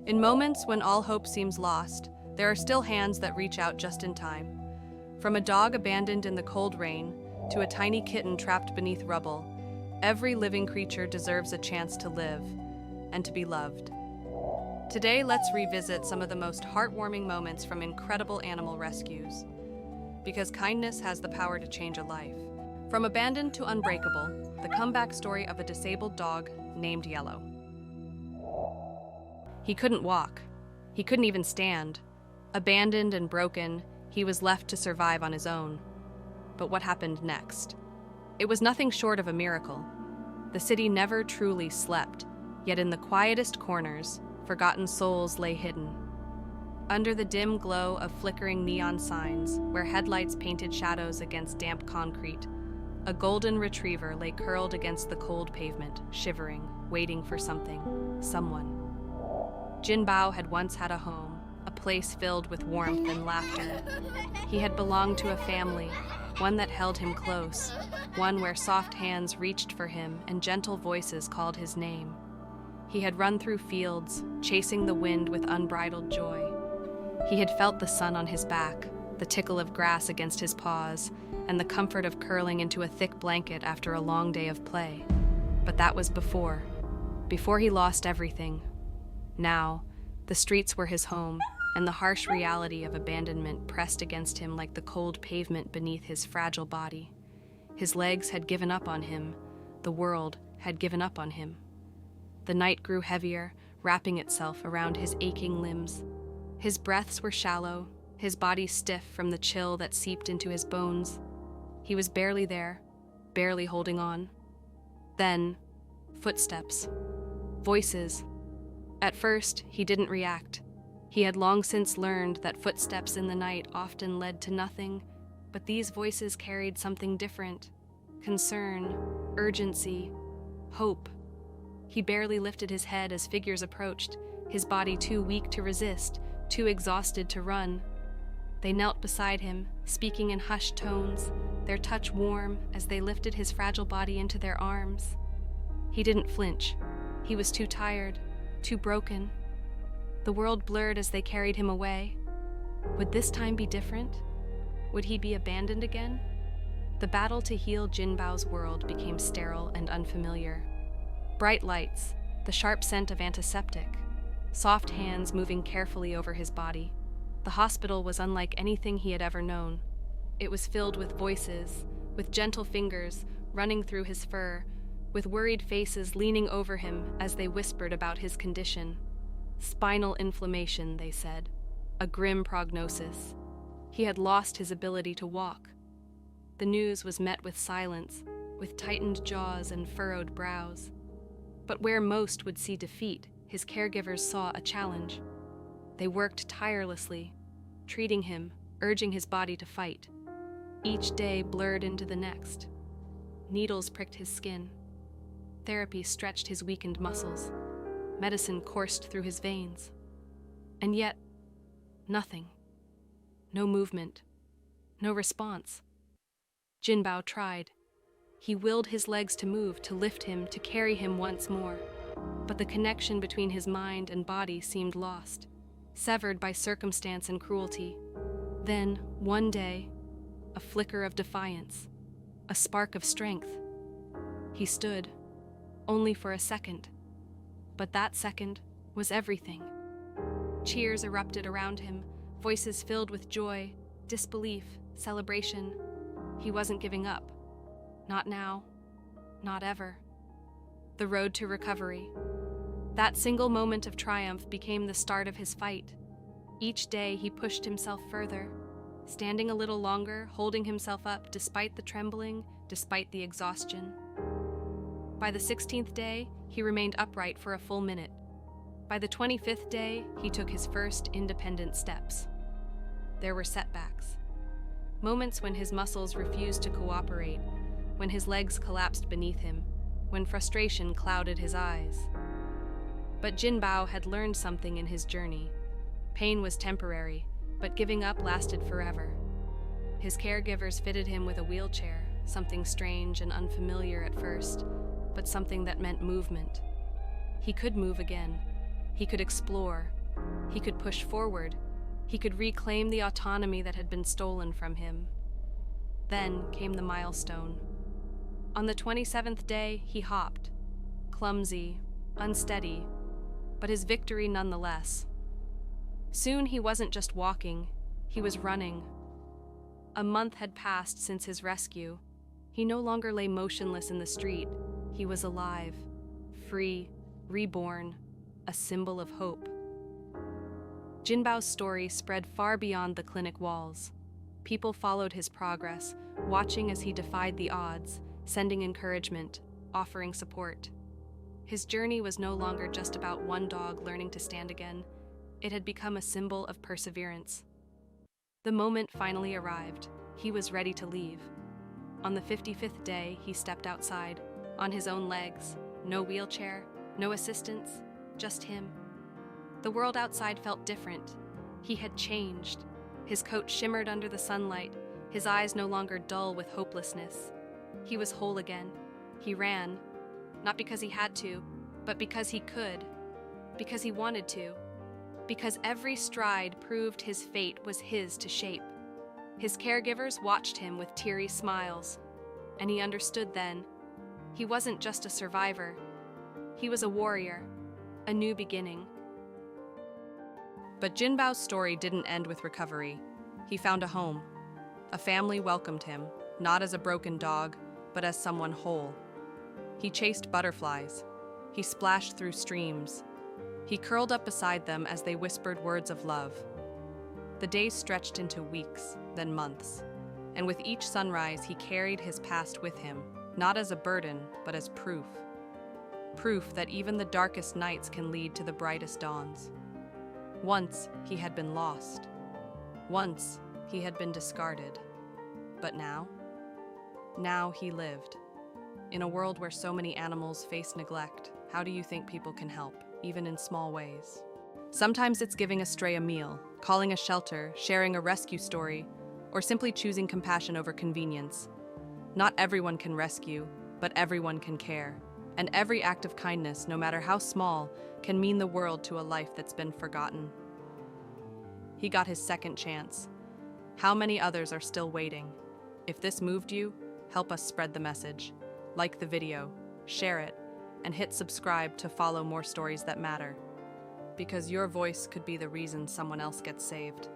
In moments when all hope seems lost, there are still hands that reach out just in time. From a dog abandoned in the cold rain to a tiny kitten trapped beneath rubble, every living creature deserves a chance to live and to be loved. Today, let's revisit some of the most heartwarming moments from incredible animal rescues. Because kindness has the power to change a life. From abandoned to unbreakable, the comeback story of a disabled dog named Yellow. He couldn't walk. He couldn't even stand. Abandoned and broken, he was left to survive on his own. But what happened next? It was nothing short of a miracle. The city never truly slept, yet in the quietest corners, forgotten souls lay hidden. Under the dim glow of flickering neon signs, where headlights painted shadows against damp concrete, a golden retriever lay curled against the cold pavement, shivering, waiting for something, someone. Jinbao had once had a home, a place filled with warmth and laughter. He had belonged to a family, one that held him close, one where soft hands reached for him and gentle voices called his name. He had run through fields, chasing the wind with unbridled joy. He had felt the sun on his back, the tickle of grass against his paws, and the comfort of curling into a thick blanket after a long day of play. But that was before he lost everything. Now, the streets were his home, and the harsh reality of abandonment pressed against him like the cold pavement beneath his fragile body. His legs had given up on him. The world had given up on him. The night grew heavier, wrapping itself around his aching limbs. His breaths were shallow, his body stiff from the chill that seeped into his bones. He was barely there, barely holding on. Then, footsteps, voices. At first, he didn't react. He had long since learned that footsteps in the night often led to nothing, but these voices carried something different: concern, urgency, hope. He barely lifted his head as figures approached, his body too weak to resist, too exhausted to run. They knelt beside him, speaking in hushed tones, their touch warm as they lifted his fragile body into their arms. He didn't flinch. He was too tired, too broken. The world blurred as they carried him away. Would this time be different? Would he be abandoned again? The battle to heal Jinbao's world became sterile and unfamiliar. Bright lights, the sharp scent of antiseptic, soft hands moving carefully over his body. The hospital was unlike anything he had ever known. It was filled with voices, with gentle fingers running through his fur, with worried faces leaning over him as they whispered about his condition. Spinal inflammation, they said, a grim prognosis. He had lost his ability to walk. The news was met with silence, with tightened jaws and furrowed brows. But where most would see defeat, his caregivers saw a challenge. They worked tirelessly, treating him, urging his body to fight. Each day blurred into the next. Needles pricked his skin. Therapy stretched his weakened muscles. Medicine coursed through his veins. And yet, nothing. No movement. No response. Jinbao tried. He willed his legs to move, to lift him, to carry him once more. But the connection between his mind and body seemed lost, severed by circumstance and cruelty. Then, one day, a flicker of defiance, a spark of strength. He stood, only for a second. But that second was everything. Cheers erupted around him, voices filled with joy, disbelief, celebration. He wasn't giving up. Not now. Not ever. The road to recovery. That single moment of triumph became the start of his fight. Each day he pushed himself further, standing a little longer, holding himself up despite the trembling, despite the exhaustion. By the 16th day, he remained upright for a full minute. By the 25th day, he took his first independent steps. There were setbacks. Moments when his muscles refused to cooperate, when his legs collapsed beneath him, when frustration clouded his eyes. But Jinbao had learned something in his journey. Pain was temporary, but giving up lasted forever. His caregivers fitted him with a wheelchair, something strange and unfamiliar at first, but something that meant movement. He could move again, He could explore. He could push forward. He could reclaim the autonomy that had been stolen from him. Then came the milestone. On the 27th day, he hopped. Clumsy, unsteady, but his victory nonetheless. Soon he wasn't just walking, he was running. A month had passed since his rescue. He no longer lay motionless in the street. He was alive, free, reborn, a symbol of hope. Jinbao's story spread far beyond the clinic walls. People followed his progress, watching as he defied the odds, sending encouragement, offering support. His journey was no longer just about one dog learning to stand again. It had become a symbol of perseverance. The moment finally arrived. He was ready to leave. On the 55th day, he stepped outside, on his own legs, no wheelchair, no assistance, just him. The world outside felt different. He had changed. His coat shimmered under the sunlight, his eyes no longer dull with hopelessness. He was whole again. He ran, not because he had to, but because he could, because he wanted to, because every stride proved his fate was his to shape. His caregivers watched him with teary smiles, and he understood then. He wasn't just a survivor. He was a warrior, a new beginning. But Jinbao's story didn't end with recovery. He found a home. A family welcomed him, not as a broken dog, but as someone whole. He chased butterflies. He splashed through streams. He curled up beside them as they whispered words of love. The days stretched into weeks, then months, and with each sunrise he carried his past with him, not as a burden, but as proof. Proof that even the darkest nights can lead to the brightest dawns. Once he had been lost. Once he had been discarded. But now? Now he lived. In a world where so many animals face neglect, how do you think people can help, even in small ways? Sometimes it's giving a stray a meal, calling a shelter, sharing a rescue story, or simply choosing compassion over convenience. Not everyone can rescue, but everyone can care. And every act of kindness, no matter how small, can mean the world to a life that's been forgotten. He got his second chance. How many others are still waiting? If this moved you, help us spread the message. Like the video, share it, and hit subscribe to follow more stories that matter. Because your voice could be the reason someone else gets saved.